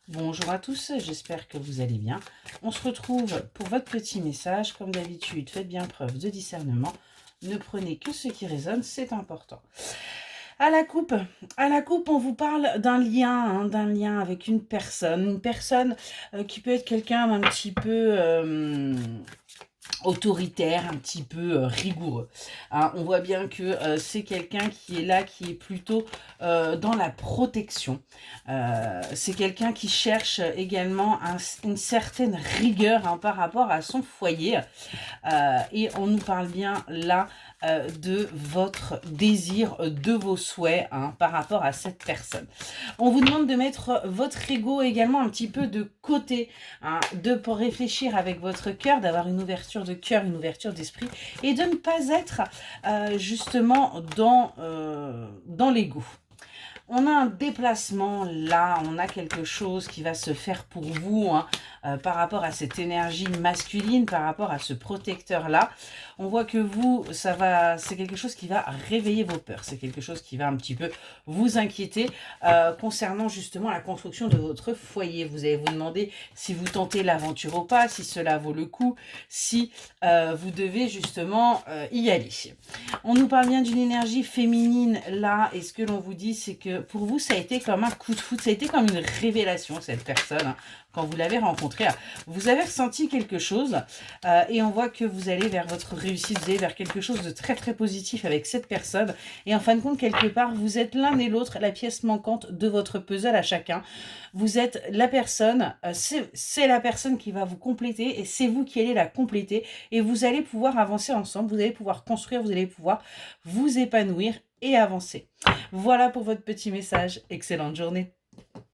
Bonjour à tous, j'espère que vous allez bien. On se retrouve pour votre petit message. Comme d'habitude, faites bien preuve de discernement. Ne prenez que ce qui résonne, c'est important. À la coupe, on vous parle d'un lien, d'un lien avec une personne qui peut être quelqu'un d'un petit peu autoritaire, un petit peu rigoureux. Hein, on voit bien que c'est quelqu'un qui est là, qui est plutôt dans la protection. C'est quelqu'un qui cherche également une certaine rigueur par rapport à son foyer. Et on nous parle bien là de votre désir, de vos souhaits par rapport à cette personne. On vous demande de mettre votre ego également un petit peu de côté, pour réfléchir avec votre cœur, d'avoir une ouverture de cœur, une ouverture d'esprit, et de ne pas être justement dans l'ego. On a un déplacement là, on a quelque chose qui va se faire pour vous par rapport à cette énergie masculine, par rapport à ce protecteur-là. On voit que vous, c'est quelque chose qui va réveiller vos peurs, c'est quelque chose qui va un petit peu vous inquiéter concernant justement la construction de votre foyer. Vous allez vous demander si vous tentez l'aventure ou pas, si cela vaut le coup, si vous devez justement y aller. On nous parle bien d'une énergie féminine là, et ce que l'on vous dit, c'est que pour vous, ça a été comme un coup de foudre, ça a été comme une révélation, cette personne. Quand vous l'avez rencontrée, vous avez ressenti quelque chose et on voit que vous allez vers votre réussite, vous allez vers quelque chose de très très positif avec cette personne. Et en fin de compte, quelque part, vous êtes l'un et l'autre la pièce manquante de votre puzzle à chacun. Vous êtes la personne, c'est la personne qui va vous compléter et c'est vous qui allez la compléter. Et vous allez pouvoir avancer ensemble, vous allez pouvoir construire, vous allez pouvoir vous épanouir et avancer. Voilà pour votre petit message. Excellente journée.